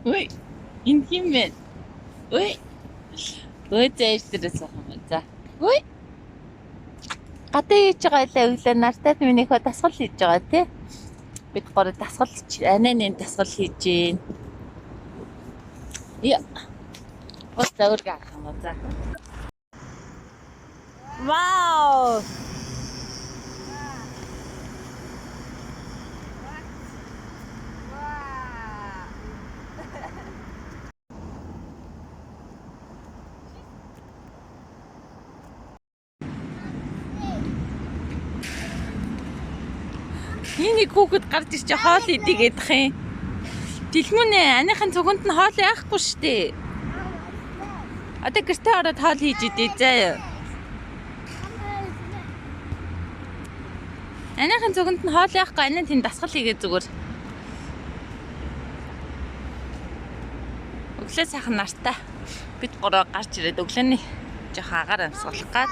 Ой, энэ хин бэ? Ой. Ой зээж дээрээс авах юм. За. Ой. Гадаа хийж байгаа илээ өглөө нартай минийхөө дасгал хийж байгаа тий. Бид гурав дасгал ананы дасгал хийж гин. Яа. Ус зөөр гэх юм уу за. Вау. Энийг хүүхэд гарч ирч хоол идэх гэдэг юм. Дэлмүнэ аныхын цуганд нь хоол яахгүй штэ. Одоо гэртээ ороод хоол хийж идээ заяа. Аныхын цуганд нь хоол яахгүй анаа тийм дасгал хийгээ зүгээр. Өглөө сайхан нартай. Бид гурав гарч ирээд өглөөний жоохон агаар амсгалах гад.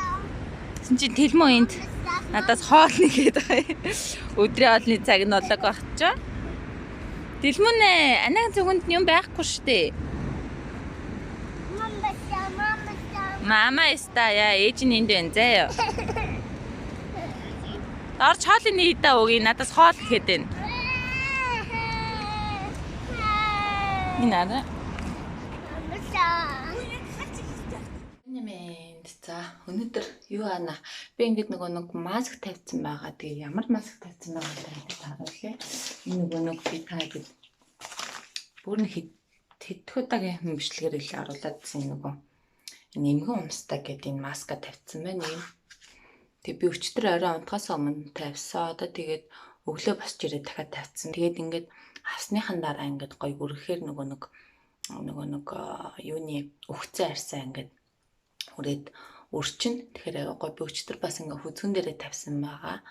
Тэсэн чинь Тэлмүү энд надаас хоол нэгээд байгаа юм. Өдрийн хоолны цаг нь болоог багчаа. Дэлмүнэ анагийн цуганд нь юм байхгүй штэ. Мама истая ээж нь энд байна заяа. Орч хоолны хийдэ өгье надаас хоол гэхэд байна. Энэ арай. Нэмэнд за өнөөдөр юу аана би ингээд нэг маск тавьсан байгаа. Тэгээ ямар маск тавьсан байгаа гэдэг харуулъя. Энэ нэг би та гэдэг бүр нэг хэдхэн удаагийн хэмжлэгээр ил оруулаадсэн нөгөө нэмгэн умстай гэдэг энэ маска тавьсан байна юм. Тэгээ би өчтөр орой унтахаас өмнө тавьсан. Одоо тэгээд өглөө босч ирээд дахиад тавьсан. Тэгээд ингээд авсныхан дараа ингээд гоё үргэхээр нөгөө нэг юуны өгцөн арьсаа ингээд үрээд өрчин. Тэгэхээр гоё би өчтөр бас ингээд хүзгэн дээрээ тавьсан байгаа.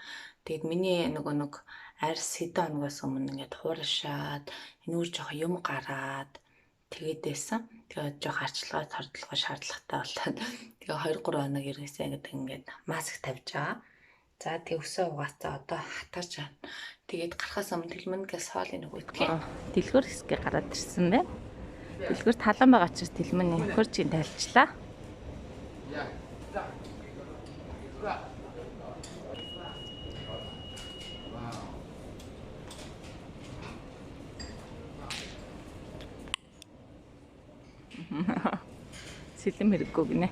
Тэгээд миний нөгөө нэг арьс хэдэн хоногоос өмнө ингээд хууршаад энүүр жоох юм гараад тэгээд байсан. Тэгээд жоох арчилгаа тордлогоо шаардлагатай болоод тэгээ 2-3 хоног ирээсээ ингээд маск тавьж байгаа. За тэг өсөө угаацаа одоо хатгаж байна. Тэгээд гарахаас өмнө Тэлмэнээс хоолыг нөгөөдгөө дэлгүүр хэсгээ гараад ирсэн байна. Дэлгүүр талан байгаа учраас Тэлмэний хөрчийн тайлчлаа. Сэлэм хэрэггүй гинэ.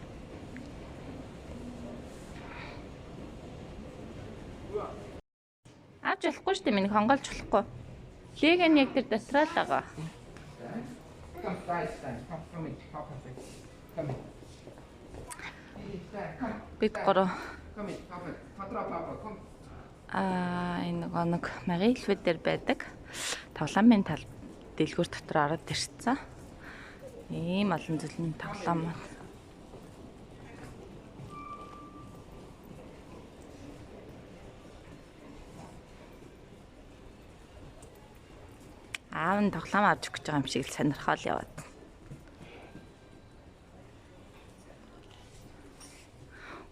Авч болохгүй шүү дээ миний хонголж болохгүй. Леген яг тэр дотроо л байгаа. Бид гурав энэ нэг Марилвэ дээр байдаг тоглоомын тал дэлгүүр дотор ороод ирсэн. Ийм олон зүйлийн тоглоом. Аав нь тоглоом авч өгч байгаа юм шиг л сонирхол яваад.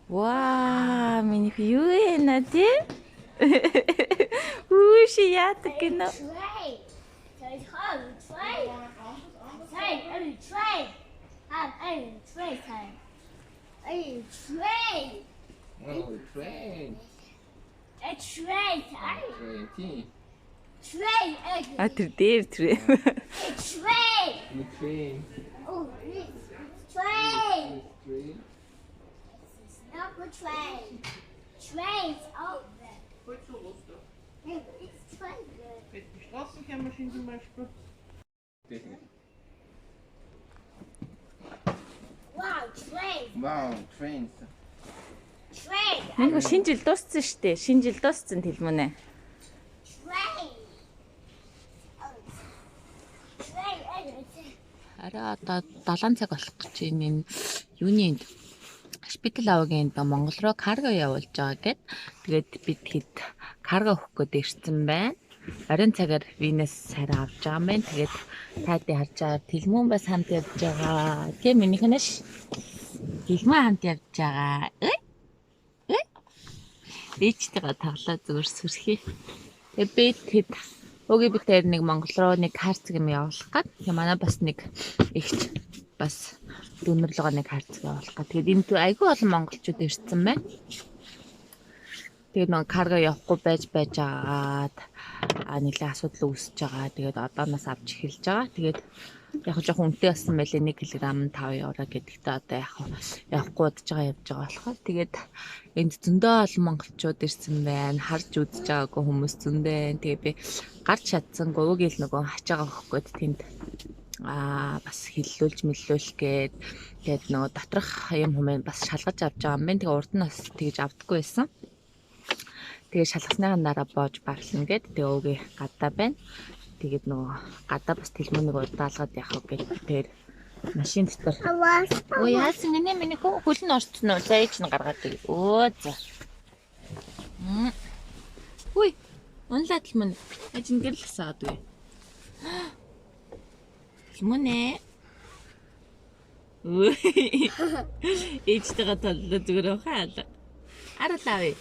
Ваа, миний юу вэ тий? Үгүй яадаг гинэ. А тэр дээр тэр. Trains over. It's train. Straßenkehrmaschinen zum Beispiel. Wow, train. Wow, trains. Train. Нэг шинэ жил дууссан шүү дээ. Шинэ жил дууссан Тэлмүнэ. Train. Train. Арай одоо 7 цаг болох гэж энэ юуны шпитал авагийн Монгол руу карго явуулж байгаа гэд. Тэгээд бид хэд карго өгөх гээд ирсэн байна. Оройн цагаар Винээс сарай авч байгаа юм байна. Тэгээд таади харж байгаа Тэлмүн бас хамт явж байгаа. Тийм минийхнэш. Тэлмүн хамт явж байгаа. Ээчтэйгээ тоглоо зүгээр сүрхий. Тэгээд бид хэд Өгийн битээр нэг Монгол руу нэг хайрцаг юм явуулах гээд. Тэгээ манай бас нэг ихч бас дүүнэрлөгөө нэг хайрцаг явуулах гээд. Тэгээд энд айгүй олон монголчууд ирсэн байна. Тэгээд нэг карго явахгүй байж агаад нэлээд асуудал үүсэж байгаа. Тэгээд одооноос авч эхэлж байгаа. Тэгээд яг жоохон үнэтэй болсон байлээ 1 кг 5 евро гэдэгтээ одоо явахгүй удаж байгаа явж байгаа болохоор тэгээд энд зөндөө олон монголчууд ирсэн байна. Харж үзэж байгаагүй хүмүүс зөндөө. Тэгээ би гарч чадсангүй үгээл нөгөө хачиж байгаа хөхгүй тэнд бас хиллүүлж мэллүүлэх гээд тэгээд нөгөө доторх юм хүмүүс бас шалгаж авч байгаа юм байна. Тэгээ урд нь бас тэгж авдаггүй байсан. Тэгээ шалгасныхаа дараа боож баглна гээд тэгээ өөгийн гадаа байна. Тэгээд нөгөө гадаа бас тэлмүүнийг удаалгаад явах гээд тэр машин дотор. Өө яасан гинэ миний хөл нь орцсон уу? За ээж нь гаргаад ий. Өө за. Үй. Онлаа тэлмүүн. Ээж нь гэрэл хасаад үе. Тэлмүүнэ. Өө. Ээжтэйгээ толлоо зүгээр хаалаа. Аралаа вэ.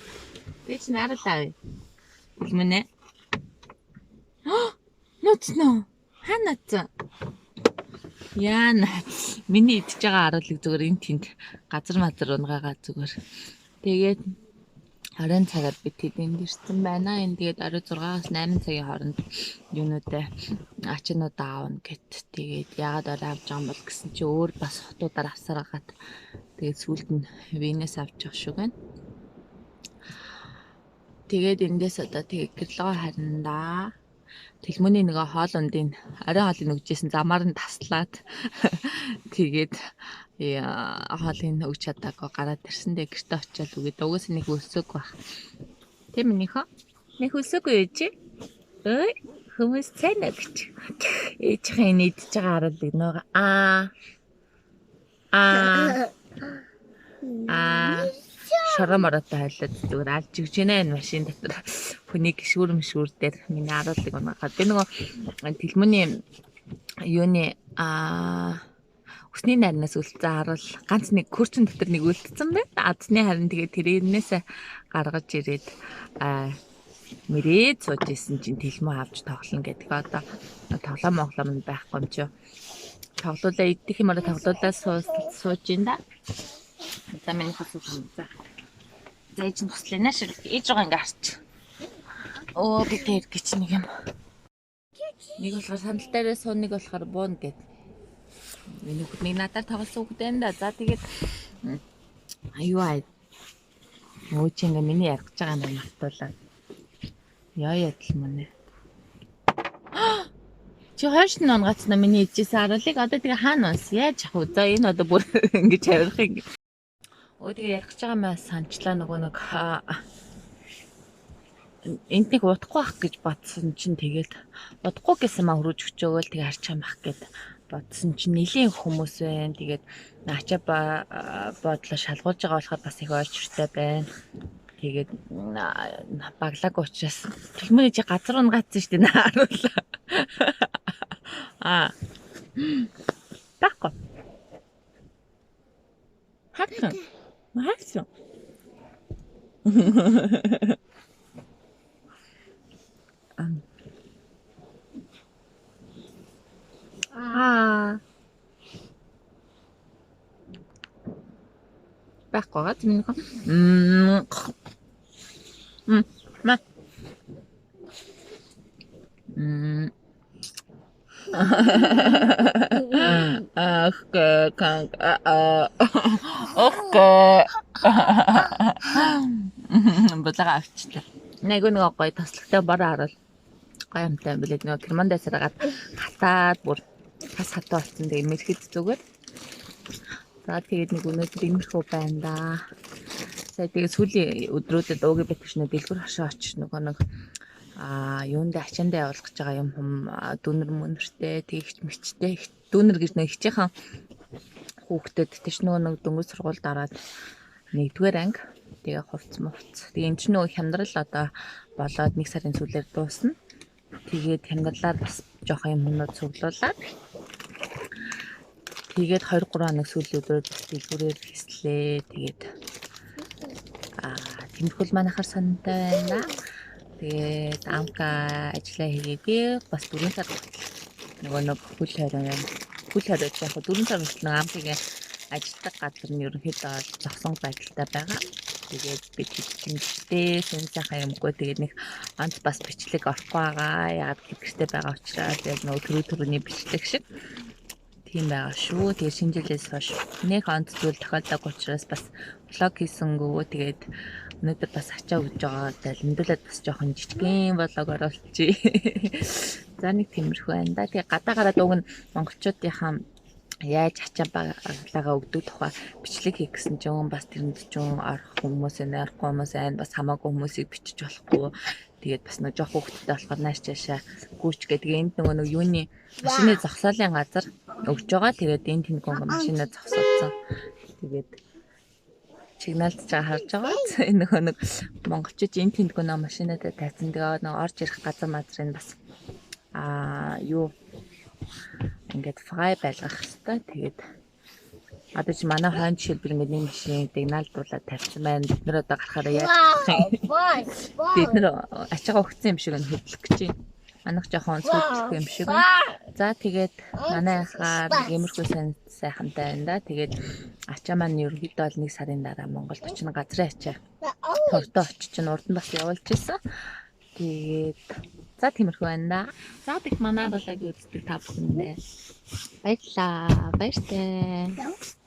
Ээж нь аралаа вэ. Тэлмүүнэ. Нуцноо. Ханаац. Яана. Миний идж байгаа аруулыг зүгээр энэ тэнд газар мазар унгаагаа зүгээр. Тэгээд оройн цагаар би тэдэнд ирсэн байна. Энд тэгээд орой 6-аас 8 цагийн хооронд юунуудаа ачаануудаа аавна гэт. Тэгээд яагаад орой авч байгаа юм бол гэсэн чи өөр бас хотуудаар авсараагаад тэгээд сүүлд нь Венес авчих шиг байна. Тэгээд эндээс одоо тэгээд гэрлэгөө харина. Тэлмүүний нөгөө хоол ундын оройн хоолыг нөгжсэн замаар нь таслаад тэгээд хоолыг өгч чадаагүй гараад ирсэндээ гэртээ очиад үгээд угаас нэг өсөөг баг. Тэ минийхөө нэг өсөөгүй ээж. Ой хүмүүс цайна гэж. Ээжийн идж байгаа харуулыг нөгөө шороо моротой хайлаад зүгээр алж өгч байна энэ машин дотор хүний гişүүр дээр миний аруулыг унаагаад би нөгөө тэлмүүний юуны өсний найрнаас үлдсэн харуул ганц нэг хөрчин дотор нэг үлдсэн байна. Адсны харин тэгээд тэрнээс гаргаж ирээд мэрээд сууж исэн чинь тэлмүү авч тоглоно гэдэг. Одоо тоглоом моглоом байхгүй юм чи. Тоглоулаа идэх юм аа тоглоулаа сууж ин да. За миний хасуух юм за. За ээж нь туслаа нэ шир. Ээж байгаа ингээ харч. Оо би тэр гэж нэг юм. Нэг болохоор сандал дээрээ суун нэг болохоор буун гэд. Миний хүүхд надаар тоглосон хүүхд энэ да. За тэгээд аюу аа. Өө чи ингээ миний ярих гэж байгаа юм мартуулаад. Яа ядл мөнэ. Чи хойш нь онгацна миний ижсэн харуулыг одоо тэгээ хаана унс яаж ах вэ? За энэ одоо бүр ингэж авирах юм. Өө тэгээ ярих гэж байгаа маа санчлаа нөгөө нэг энд нэг удахгүй ах гэж бодсон чинь тэгээд удахгүй гэсэн маа хөрөж өчөөгөл тэгээ харчаам ах гэд бодсон чинь нэлийн хүмүүс байна. Тэгээд ачаа бодлоо шалгуулж байгаа болохоор бас их ойрчртай байна. Тэгээд баглаг учраас тэлмүүний чи газар унгацсан шүү дээ харуулаа. Тако. Хатсан. Хатсан. Байхгүй минь ма. Бодлого авчлаа. Нэг гоё таслагтай бороо харуул. Гоё юмтай билээ нөгөө германдаас гараад хатаад бүр тас хатаа болсон. Тэгээ мэрхэд зүгээр. За тэгээд нэг өнөөдөр имерхүү байна да. Сая тэгээ сүүлийн өдрүүдэд өөгийн битгшнээ дэлгүр хашаа очиж нөгөө нэг юундаа ачаандаа явуулах гэж байгаа юм дүүнер мөнөртэй тэгч мэгчтэй дүүнер гэж нэг хичээхэн хүүхдэд тийш нөгөө нэг дөнгөж сургуульд ороод 1-р анги тэгээ хувц. Тэгээ энэ ч нөгөө хямдрал одоо болоод 1 сарын сүүлээр дуусна. Тэгээд хямдрлаар бас жоох юм хүмүүс цуглуулад тэгээд 2-3 хоног сүүлийн өдрөд дэлгүүрээр хэслээ. Тэгээд тэмдэглэл манайхаар сонтой байна. Тэгээд амка ажиллаа хийгээгүй бас 4 сар нөгөө нэг хөл хорой яг 4 сар хүртэл нэг амкыг ажилладаг газар нь ерөнхийдөө зогсон байдалтай байгаа. Тэгээд би чичимжтэй хэн сайхан юмгүй тэгээд нэг онц бас бичлэг орохгүй байгаа. Яг хэрэгтэй байгаа учраас яг нөгөө төрөний бичлэг шиг тийм байгаа шүү. Тэгээд шинжилээс хойш нэг онц зүйл тохиолдог учраас бас блог хийсэнгөө тэгээд өнөөдөр бас ачаа өгж байгаа. Залмдуулаад бас жоохон жижигхэн блог оруулчихъя. За нэг тиймэрхүү байна да. Тэгээд гадаа гараад уг нь монголчуудынхаа яаж ачаа баглаагаа өгдөг тухай бичлэг хийх гэсэн чинь бас тэрэнд чинь орох хүмүүс нойрох хүмүүс байна. Бас хамаагүй хүмүүсийг бичиж болохгүй. Тэгээд бас нэг жоох хөвгттэй болохоор нааш чаашаа гүйч гэдэг. Энд нөгөө нэг юуны машины зогсоолын газар өгж байгаа. Тэгээд энэ тэнхүү машинаа зогсоолсон. Тэгээд сигналдж байгаа харж байгаа. Энэ нөгөө нэг монголчууд энэ тэнхүү нэг машинаатай тайцсан. Тэгээд нэг орж ирэх газар мазрын бас юу ингээд фрай байлгах хэрэгтэй. Тэгээд одоо чи манай хойно жишээлбэл ингээд нэг машин сигналдуулаад тавьсан байна. Бид нэр одоо гарахаараа яаж Boys. бид нэр ачаага өгсөн юм шиг нь хөдлөх гэж байна. Манайх жоохон сүлжих юм шиг байна. За тэгээд манай хаа иймэрхүү сайхантай байна да. Тэгээд ачаа маань ерөнхийдөө бол 1 сарын дараа Монголд очно газрын ачаа. Тортой очиж чинь урд нь бас явуулж ирсэн. Тэгээд за тиймэрхүү байна да. За бид манай болоог үздэг та бүхэндээ баярлалаа. Баяртай.